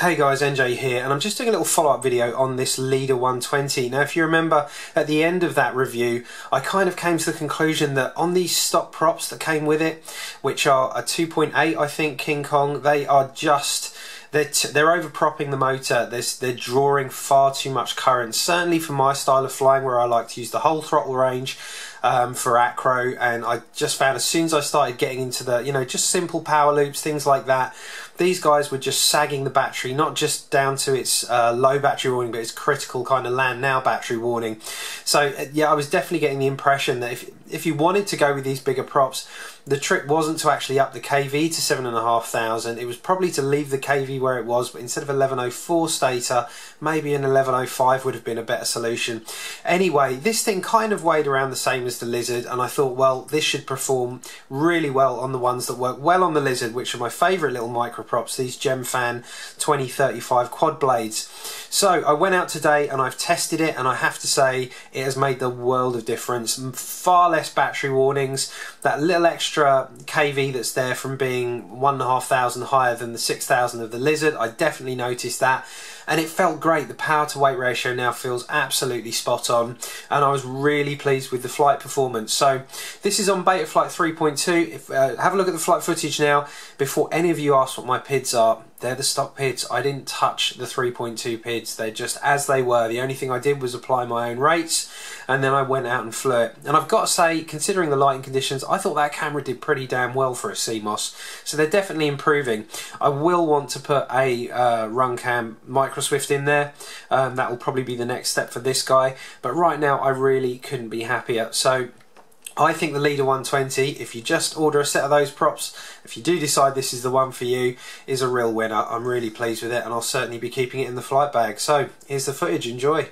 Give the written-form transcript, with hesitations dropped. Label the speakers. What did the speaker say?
Speaker 1: Hey guys, NJ here, and I'm just doing a little follow-up video on this Leader 120. Now, if you remember, at the end of that review, I kind of came to the conclusion that on these stock props that came with it, which are a 2.8, I think, King Kong, they are just... They're overpropping the motor. They're drawing far too much current, certainly for my style of flying, where I like to use the whole throttle range for acro. And I just found as soon as I started getting into the, just simple power loops, things like that, these guys were just sagging the battery, not just down to its low battery warning, but its critical kind of land now battery warning. So yeah, I was definitely getting the impression that if you wanted to go with these bigger props, the trick wasn't to actually up the KV to 7,500. It was probably to leave the KV where it was, but instead of 1104 stator, maybe an 1105 would have been a better solution. Anyway, this thing kind of weighed around the same as the Lizard, and I thought, well, this should perform really well on the ones that work well on the Lizard, which are my favourite little micro props, these Gemfan 2035 quad blades. So I went out today and I've tested it, and I have to say it has made the world of difference. Far less battery warnings, that little extra KV that's there from being 1,500 higher than the 6,000 of the Lizard. I definitely noticed that, and it felt great. The power to weight ratio now feels absolutely spot on, and I was really pleased with the flight performance. So this is on Betaflight 3.2. Have a look at the flight footage now before any of you ask what my PIDs are. They're the stock PIDs. I didn't touch the 3.2 PIDs. They're just as they were. The only thing I did was apply my own rates, and then I went out and flew it. And I've got to say, considering the lighting conditions, I thought that camera did pretty damn well for a CMOS. So they're definitely improving. I will want to put a Runcam micro swift in there. That will probably be the next step for this guy. But right now, I really couldn't be happier. So I think the Leader 120, if you just order a set of those props, if you do decide this is the one for you, is a real winner. I'm really pleased with it, and I'll certainly be keeping it in the flight bag. So here's the footage, enjoy.